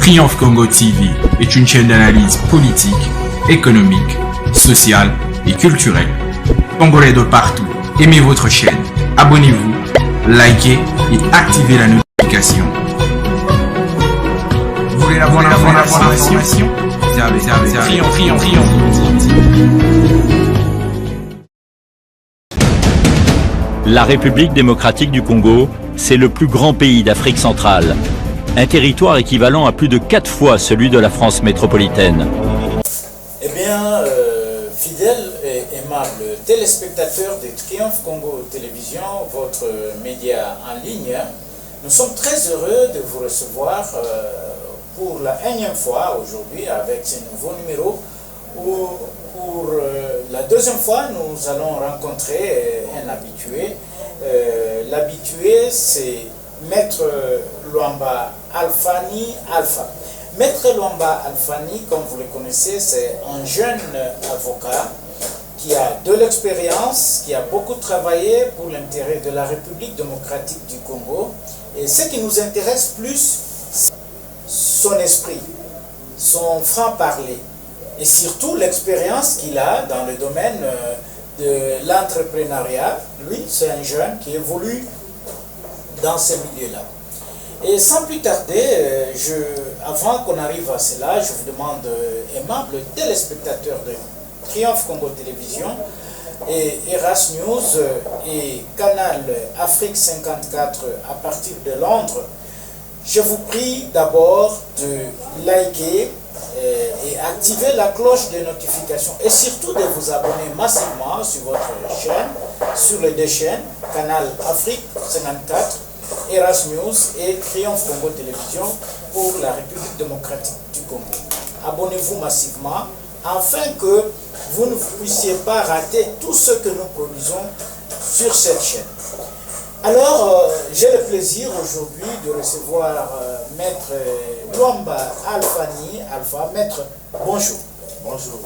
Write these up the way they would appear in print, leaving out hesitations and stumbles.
Triomphe Congo TV est une chaîne d'analyse politique, économique, sociale et culturelle. Congolais de partout, aimez votre chaîne, abonnez-vous, likez et activez la notification. Vous voulez la bonne information? Triomphe. La République démocratique du Congo, c'est le plus grand pays d'Afrique centrale. Un territoire équivalent à plus de 4 fois celui de la France métropolitaine. Eh bien, fidèles et aimables téléspectateurs de Triomphe Congo Télévision, votre média en ligne, nous sommes très heureux de vous recevoir pour la énième fois aujourd'hui avec ce nouveau numéro où pour la deuxième fois nous allons rencontrer un habitué. L'habitué, c'est Maître Luamba Alfani Alpha. Maître Luamba Alfani, comme vous le connaissez, c'est un jeune avocat qui a de l'expérience, qui a beaucoup travaillé pour l'intérêt de la République démocratique du Congo. Et ce qui nous intéresse plus, c'est son esprit, son franc-parler et surtout l'expérience qu'il a dans le domaine de l'entrepreneuriat. Lui, c'est un jeune qui évolue dans ce milieu-là. Et sans plus tarder, avant qu'on arrive à cela, je vous demande, aimables téléspectateurs de Triomphe Congo Télévision et Eras News et Canal Afrique 54 à partir de Londres, je vous prie d'abord de liker et activer la cloche de notification et surtout de vous abonner massivement sur votre chaîne, sur les deux chaînes, Canal Afrique 54, Eras News et Triomphe Congo Télévision pour la République démocratique du Congo. Abonnez-vous massivement afin que vous ne puissiez pas rater tout ce que nous produisons sur cette chaîne. Alors, j'ai le plaisir aujourd'hui de recevoir Maître Luamba Alfani Alpha. Maître, bonjour. Bonjour.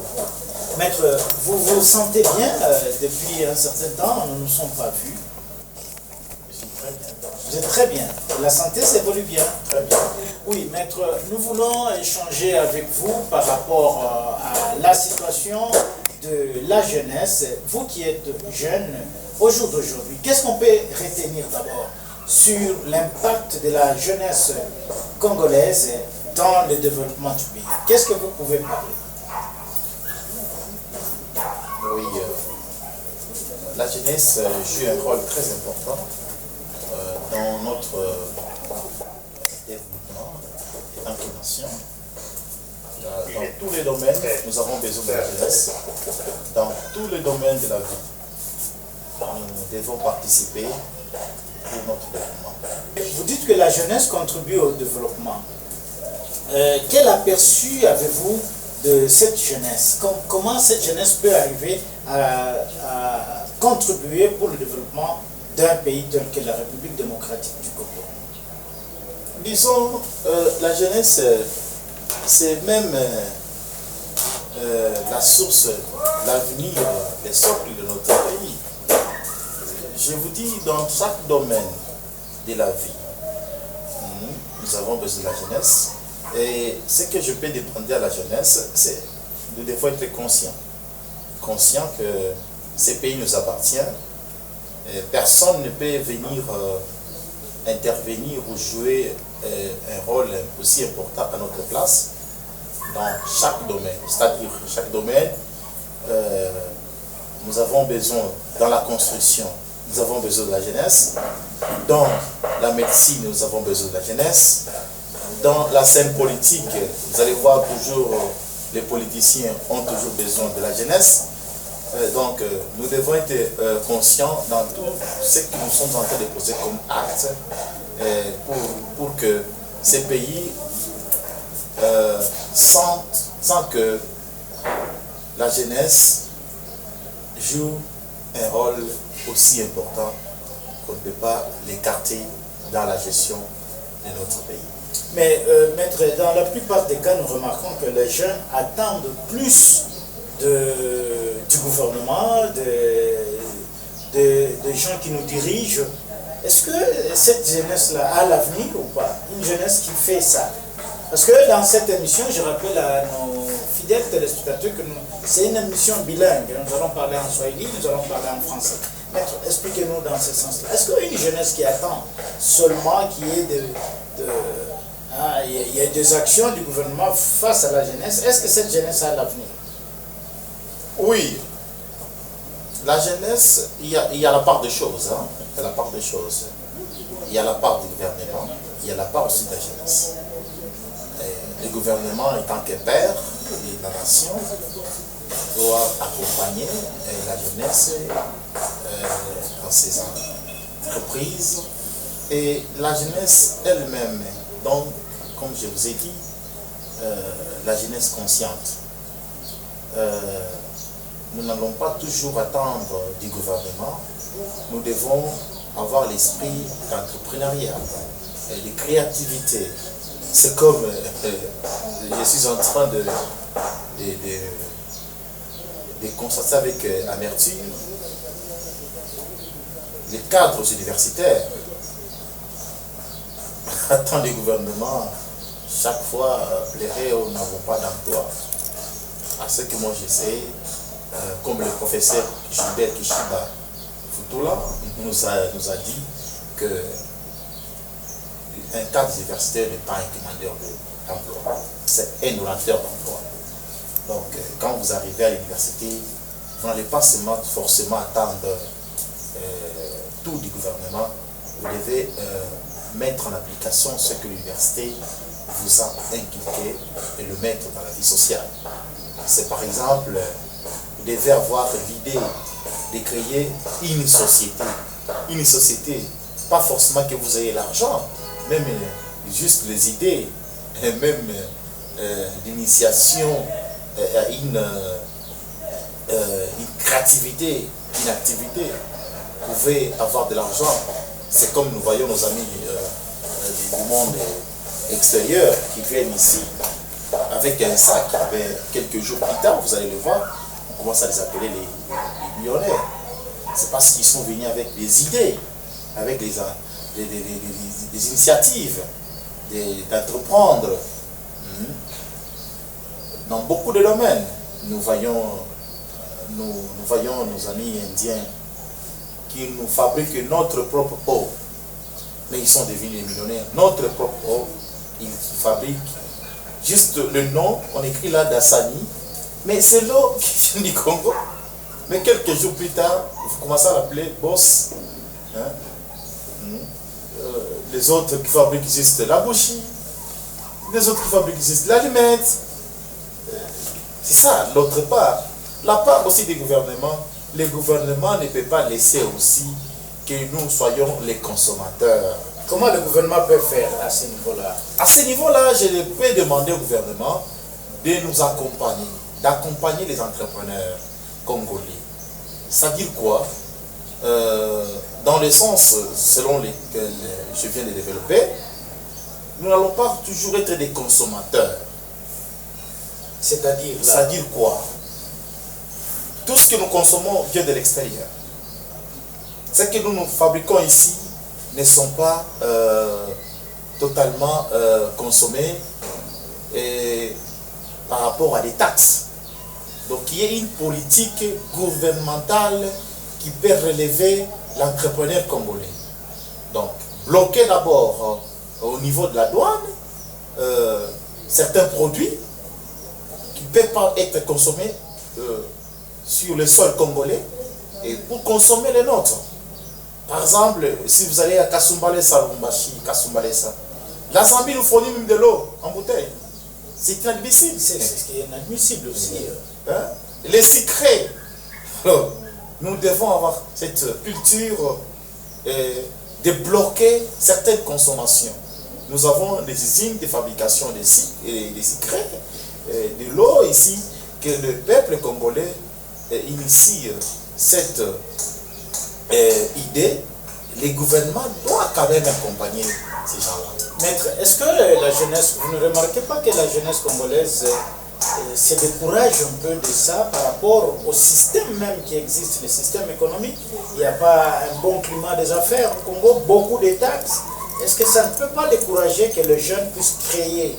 Maître, vous vous sentez bien depuis un certain temps, nous ne nous sommes pas vus. Je suis très bien. Vous êtes très bien. La santé s'évolue bien. Très bien. Oui, Maître, nous voulons échanger avec vous par rapport à la situation de la jeunesse. Vous qui êtes jeune, au jour d'aujourd'hui, qu'est-ce qu'on peut retenir d'abord sur l'impact de la jeunesse congolaise dans le développement du pays? Qu'est-ce que vous pouvez parler? Oui, la jeunesse joue un rôle très important dans notre développement et inclination. Dans tous les domaines, nous avons besoin de la jeunesse. Dans tous les domaines de la vie, nous devons participer pour notre développement. Vous dites que la jeunesse contribue au développement. Quel aperçu avez-vous de cette jeunesse? Comment cette jeunesse peut arriver à contribuer pour le développement d'un pays tel que la République démocratique du Congo? Disons, la jeunesse, c'est même la source, l'avenir, les socles de notre pays. Je vous dis, dans chaque domaine de la vie, nous avons besoin de la jeunesse. Et ce que je peux demander à la jeunesse, c'est de devons être conscients. Conscients que ce pays nous appartient. Et personne ne peut venir intervenir ou jouer un rôle aussi important à notre place dans chaque domaine. C'est-à-dire, chaque domaine, nous avons besoin, dans la construction, nous avons besoin de la jeunesse. Dans la médecine, nous avons besoin de la jeunesse. Dans la scène politique, vous allez voir toujours, les politiciens ont toujours besoin de la jeunesse. Donc, nous devons être conscients dans tout ce que nous sommes en train de poser comme acte pour que ces pays sentent que la jeunesse joue un rôle aussi important qu'on ne peut pas l'écarter dans la gestion de notre pays. Mais, Maître, dans la plupart des cas, nous remarquons que les jeunes attendent plus du gouvernement, des gens qui nous dirigent. Est-ce que cette jeunesse-là a l'avenir ou pas? Une jeunesse qui fait ça? Parce que dans cette émission, je rappelle à nos fidèles téléspectateurs que c'est une émission bilingue. Nous allons parler en swahili, nous allons parler en français. Maître, expliquez-nous dans ce sens-là. Est-ce qu'une jeunesse qui attend seulement qu'il y ait il y a des actions du gouvernement face à la jeunesse, est-ce que cette jeunesse a l'avenir? Oui. La jeunesse, il y a la part des choses. Hein. Il y a la part des choses. Il y a la part du gouvernement, il y a la part aussi de la jeunesse. Et le gouvernement, étant que père de la nation, doit accompagner la jeunesse dans ses entreprises. Et la jeunesse elle-même, donc, comme je vous ai dit, la jeunesse consciente. Nous n'allons pas toujours attendre du gouvernement, nous devons avoir l'esprit d'entrepreneuriat et de créativité. C'est comme je suis en train de constater avec amertume les cadres universitaires attendent du gouvernement chaque fois pleurer, nous n'avons pas d'emploi. À ce que moi j'essaie, comme le professeur Gilbert Kishiba Futula nous a dit que un cadre universitaire n'est pas un demandeur d'emploi, c'est un orateur d'emploi. Donc quand vous arrivez à l'université, vous n'allez pas forcément attendre tout du gouvernement, vous devez mettre en application ce que l'université vous a inculqué et le mettre dans la vie sociale. C'est par exemple, vous devez avoir l'idée de créer une société. Une société, pas forcément que vous ayez l'argent, même juste les idées, et même l'initiation à une créativité, une activité. Vous pouvez avoir de l'argent. C'est comme nous voyons nos amis du monde extérieur qui viennent ici avec un sac. Mais quelques jours plus tard, vous allez le voir, on commence à les appeler les millionnaires. C'est parce qu'ils sont venus avec des idées, avec des initiatives, d'entreprendre. Dans beaucoup de domaines, nous voyons nos amis indiens qui nous fabriquent notre propre eau. Mais ils sont devenus des millionnaires. Notre propre eau, ils fabriquent juste le nom, on écrit là Dasani, mais c'est l'eau qui vient du Congo. Mais quelques jours plus tard, vous commencez à l'appeler Boss. Hein? Les autres qui fabriquent juste la bouchie, les autres qui fabriquent juste l'allumette. C'est ça, l'autre part. La part aussi des gouvernements, le gouvernement ne peut pas laisser aussi que nous soyons les consommateurs. Comment le gouvernement peut faire à ce niveau-là? À ce niveau-là, je peux demander au gouvernement de nous accompagner, d'accompagner les entrepreneurs congolais. Ça veut dire quoi? Dans le sens selon lequel je viens de développer, nous n'allons pas toujours être des consommateurs. C'est-à-dire là? Ça veut dire quoi? Tout ce que nous consommons vient de l'extérieur. Ce que nous fabriquons ici ne sont pas totalement consommés par rapport à des taxes. Donc il y a une politique gouvernementale qui peut relever l'entrepreneur congolais. Donc bloquer d'abord au niveau de la douane certains produits qui ne peuvent pas être consommés sur le sol congolais et pour consommer les nôtres. Par exemple, si vous allez à Kasumbalesa, Kasumbalesa, la Zambie nous fournit même de l'eau en bouteille. C'est inadmissible. C'est ce qui est inadmissible aussi. Hein? Les sucrés. Nous devons avoir cette culture de bloquer certaines consommations. Nous avons des usines de fabrication des sucrés, de l'eau ici, que le peuple congolais initie cette idée. Les gouvernements doivent quand même accompagner ces gens-là. Maître, est-ce que la jeunesse, vous ne remarquez pas que la jeunesse congolaise se décourage un peu de ça par rapport au système même qui existe, le système économique? Il n'y a pas un bon climat des affaires au Congo, beaucoup de taxes. Est-ce que ça ne peut pas décourager que les jeunes puissent créer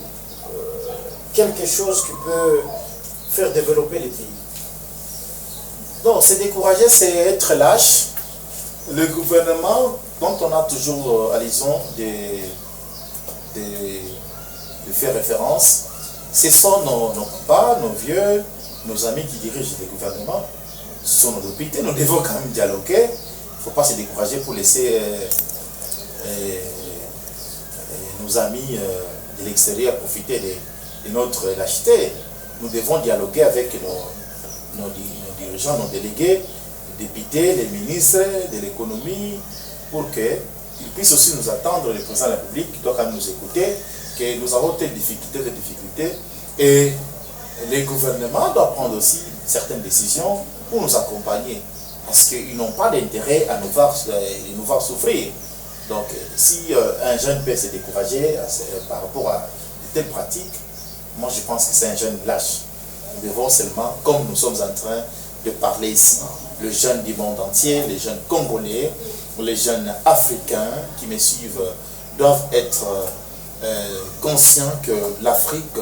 quelque chose qui peut faire développer les pays? Non, se décourager, c'est être lâche. Le gouvernement, dont on a toujours à l'horizon de faire référence, ce sont nos papas, nos vieux, nos amis qui dirigent les gouvernements, ce sont nos députés. Nous devons quand même dialoguer. Il ne faut pas se décourager pour laisser nos amis de l'extérieur profiter de notre lâcheté. Nous devons dialoguer avec nos dirigeants, nos délégués, les députés, les ministres de l'économie, pour qu'ils puissent aussi nous attendre. Le président de la République doit quand même nous écouter, que nous avons telle difficulté, et les gouvernements doivent prendre aussi certaines décisions pour nous accompagner, parce qu'ils n'ont pas d'intérêt à nous voir souffrir. Donc, si un jeune peut se décourager par rapport à de telles pratiques, moi je pense que c'est un jeune lâche. Nous devons seulement, comme nous sommes en train de parler ici, les jeunes du monde entier, les jeunes congolais, les jeunes africains qui me suivent doivent être conscients que l'Afrique,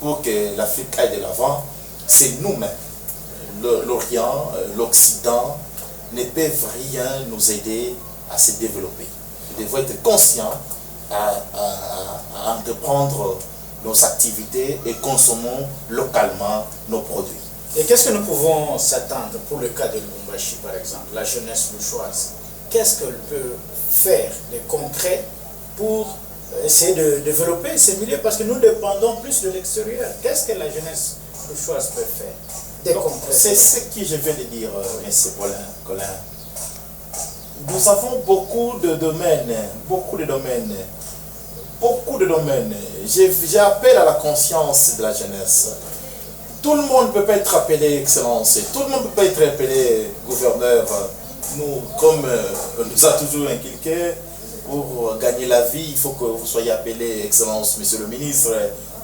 pour que l'Afrique aille de l'avant, c'est nous-mêmes. L'Orient, l'Occident ne peuvent rien nous aider à se développer. Nous devons être conscients à entreprendre nos activités et consommons localement nos produits. Et qu'est-ce que nous pouvons s'attendre pour le cas de Lubumbashi, par exemple, la jeunesse louchoise? Qu'est-ce qu'elle peut faire de concret pour essayer de développer ces milieux? Parce que nous dépendons plus de l'extérieur. Qu'est-ce que la jeunesse louchoise peut faire? C'est ce que je viens de dire, M. Colin. Nous avons beaucoup de domaines. J'appelle à la conscience de la jeunesse. Tout le monde ne peut pas être appelé excellence, tout le monde ne peut pas être appelé gouverneur. Nous, comme on nous a toujours inculqué, pour gagner la vie, il faut que vous soyez appelé excellence, monsieur le ministre,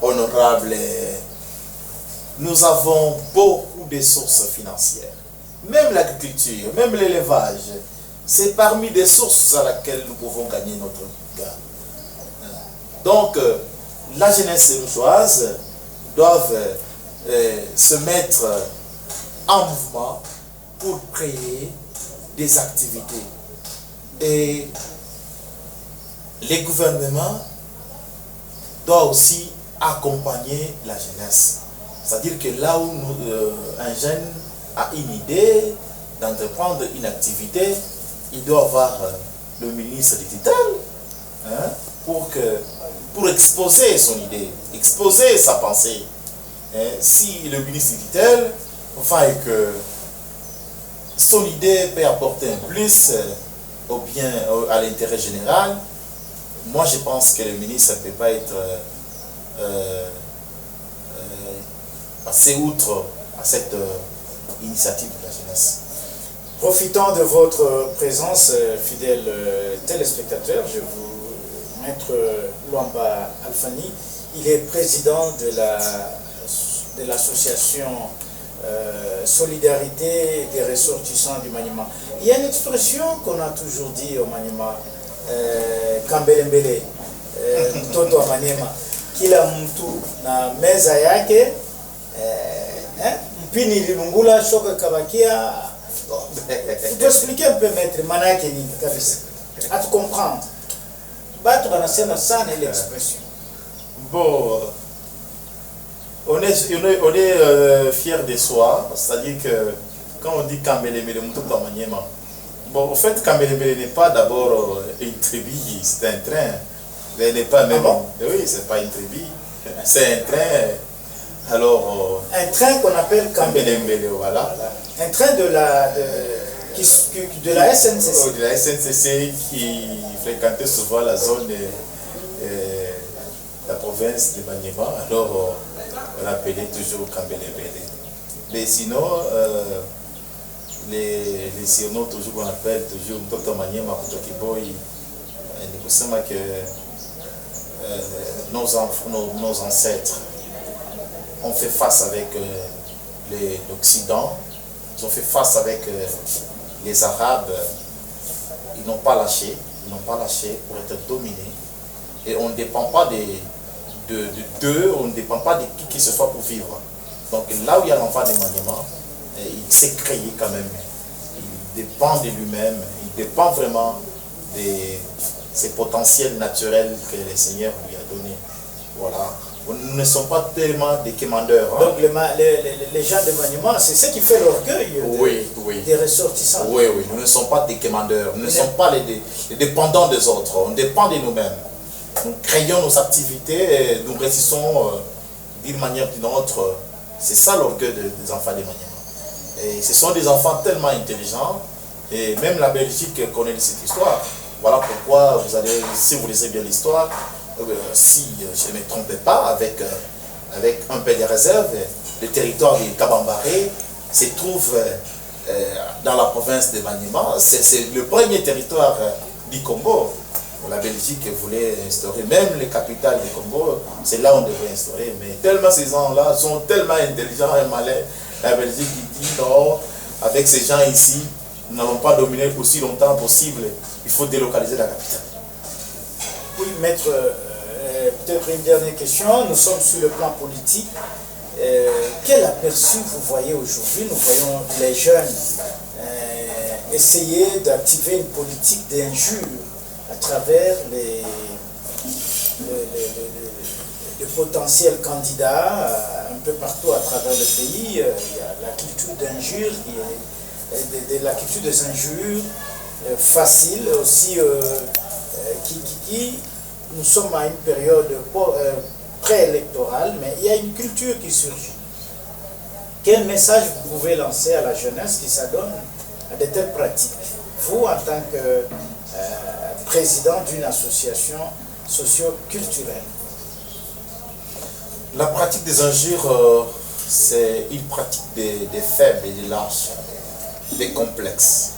honorable. Nous avons beaucoup de sources financières. Même l'agriculture, même l'élevage, c'est parmi des sources à laquelle nous pouvons gagner notre gain. Donc, la jeunesse louchoise doit se mettre en mouvement pour créer des activités. Et les gouvernements doivent aussi accompagner la jeunesse. C'est-à-dire que là où un jeune a une idée d'entreprendre une activité, il doit avoir le ministre du tutelle pour exposer son idée, exposer sa pensée. Si le ministre du tutelle voit que son idée peut apporter un plus au bien, à l'intérêt général, moi je pense que le ministre ne peut pas être passé outre à cette initiative de la jeunesse. Profitant de votre présence, fidèles téléspectateurs, je vous maître Luamba Alfani, il est président de l'association Solidarité des ressortissants du Maniema. Il y a une expression qu'on a toujours dit au Maniema, Kambelembele, mtoto wa Maniema, kila mtu na meza yake, mpini lilungula, shoka kabakia. Tu peux expliquer un peu, maître, manake ni kabisa, à te comprendre. Batu banasema sana ile expression. Bon, on est fiers de soi, c'est-à-dire que quand on dit Kambelembele mtoto wa Maniema, bon, en fait, Kambelembele n'est pas d'abord une tribu, c'est un train. Elle n'est pas même. Bon? Oui, c'est pas une tribu, c'est un train. Alors, un train qu'on appelle Kambelembele, voilà. Un train de la SNCC. De la SNCC qui fréquentait souvent la zone, la province de Maniema. Alors, on appelait toujours Kambelembele. Mais sinon, les surnoms toujours qu'on appelle toujours Mtoto Maniema, Kutoki Boy, nous savons que nos ancêtres ont fait face avec l'Occident, ils ont fait face avec les Arabes, ils n'ont pas lâché pour être dominés. Et on ne dépend pas d'eux, on ne dépend pas de qui que ce soit pour vivre. Donc là où il y a l'enfant de Maniema, il s'est créé quand même. Il dépend de lui-même, il dépend vraiment de ses potentiels naturels que le Seigneur lui a donnés. Voilà. Nous ne sommes pas tellement des commandeurs. Hein. Donc les gens de Maniema, c'est ce qui fait l'orgueil des ressortissants. Oui, nous ne sommes pas des commandeurs, nous ne sommes pas les dépendants des autres, on dépend de nous-mêmes. Nous créons nos activités et nous résistons d'une manière ou d'une autre. C'est ça l'orgueil des enfants de Maniema. Et ce sont des enfants tellement intelligents, et même la Belgique connaît cette histoire. Voilà pourquoi vous allez, si vous lisez bien l'histoire, si je ne me trompe pas, avec un peu de réserve, le territoire de Kabambaré se trouve dans la province de Maniema. C'est le premier territoire du Congo. La Belgique voulait instaurer, même les capitales du Congo, c'est là où on devrait instaurer. Mais tellement ces gens-là sont tellement intelligents et malins, la Belgique dit non, avec ces gens ici, nous n'allons pas dominer aussi longtemps possible, il faut délocaliser la capitale. Oui, maître, peut-être une dernière question. Nous sommes sur le plan politique. Quel aperçu vous voyez aujourd'hui? Nous voyons les jeunes essayer d'activer une politique d'injure à travers les potentiels candidats un peu partout à travers le pays. Il y a la culture d'injure, la culture des injures faciles aussi, qui nous sommes à une période préélectorale, mais il y a une culture qui surgit. Quel message vous pouvez lancer à la jeunesse qui s'adonne à de telles pratiques? Vous, en tant que président d'une association socio-culturelle. La pratique des injures, c'est une pratique des faibles et des lâches, des complexes.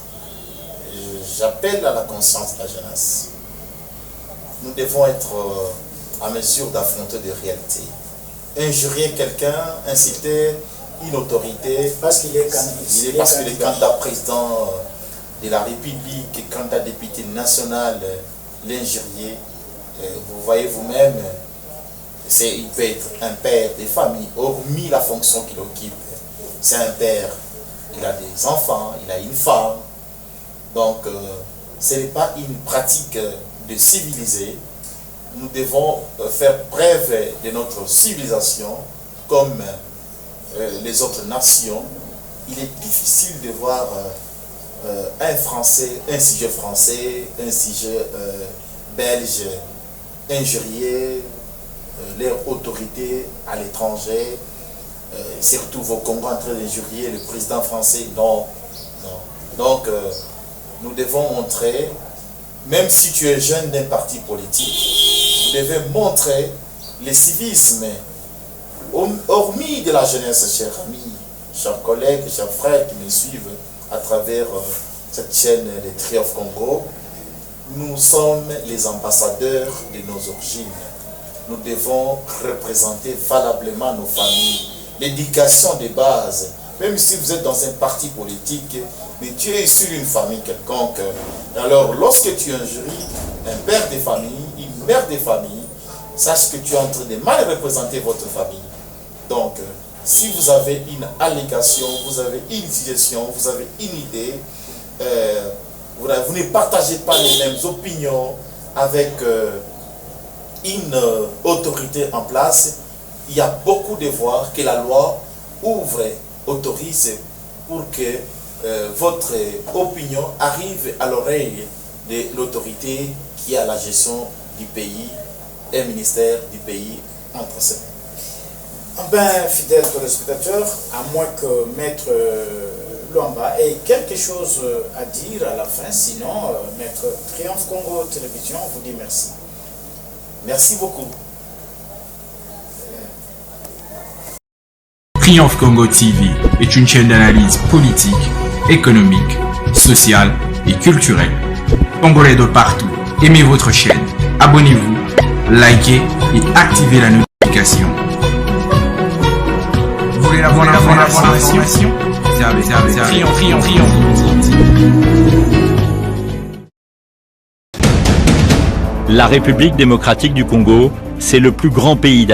J'appelle à la conscience de la jeunesse. Nous devons être à mesure d'affronter des réalités. Injurier quelqu'un, inciter une autorité, parce qu'il est candidat président de la République, candidat député national, l'injurier. Vous voyez vous-même, il peut être un père de famille, hormis la fonction qu'il occupe. C'est un père, il a des enfants, il a une femme. Donc, ce n'est pas une pratique de civiliser. Nous devons faire preuve de notre civilisation comme les autres nations. Il est difficile de voir un Français, un sujet français, un sujet belge injurier leur autorité à l'étranger, surtout au Congo en train d'injurier le président français. Non. Donc, nous devons montrer, même si tu es jeune d'un parti politique, vous devez montrer le civisme, hormis de la jeunesse, chers amis, chers collègues, chers frères qui me suivent à travers cette chaîne de Triomphe Congo. Nous sommes les ambassadeurs de nos origines. Nous devons représenter valablement nos familles. L'éducation de base, même si vous êtes dans un parti politique, mais tu es issu d'une famille quelconque. Alors, lorsque tu injuries un père de famille, une mère de famille, sache que tu es en train de mal représenter votre famille. Donc, si vous avez une allégation, vous avez une suggestion, vous avez une idée, vous ne partagez pas les mêmes opinions avec une autorité en place, il y a beaucoup de voies que la loi ouvre, autorise pour que votre opinion arrive à l'oreille de l'autorité qui a la gestion du pays, un ministère du pays entre ses mains. Ben, fidèles téléspectateurs, à moins que Maître Luamba ait quelque chose à dire à la fin, sinon Maître Triomphe Congo Télévision vous dit merci. Merci beaucoup. Triomphe Congo TV est une chaîne d'analyse politique, économique, sociale et culturelle. Congolais de partout, aimez votre chaîne, abonnez-vous, likez et activez la notification. Vous voulez avoir l'information? Triomphe. La République démocratique du Congo, c'est le plus grand pays d'Afrique.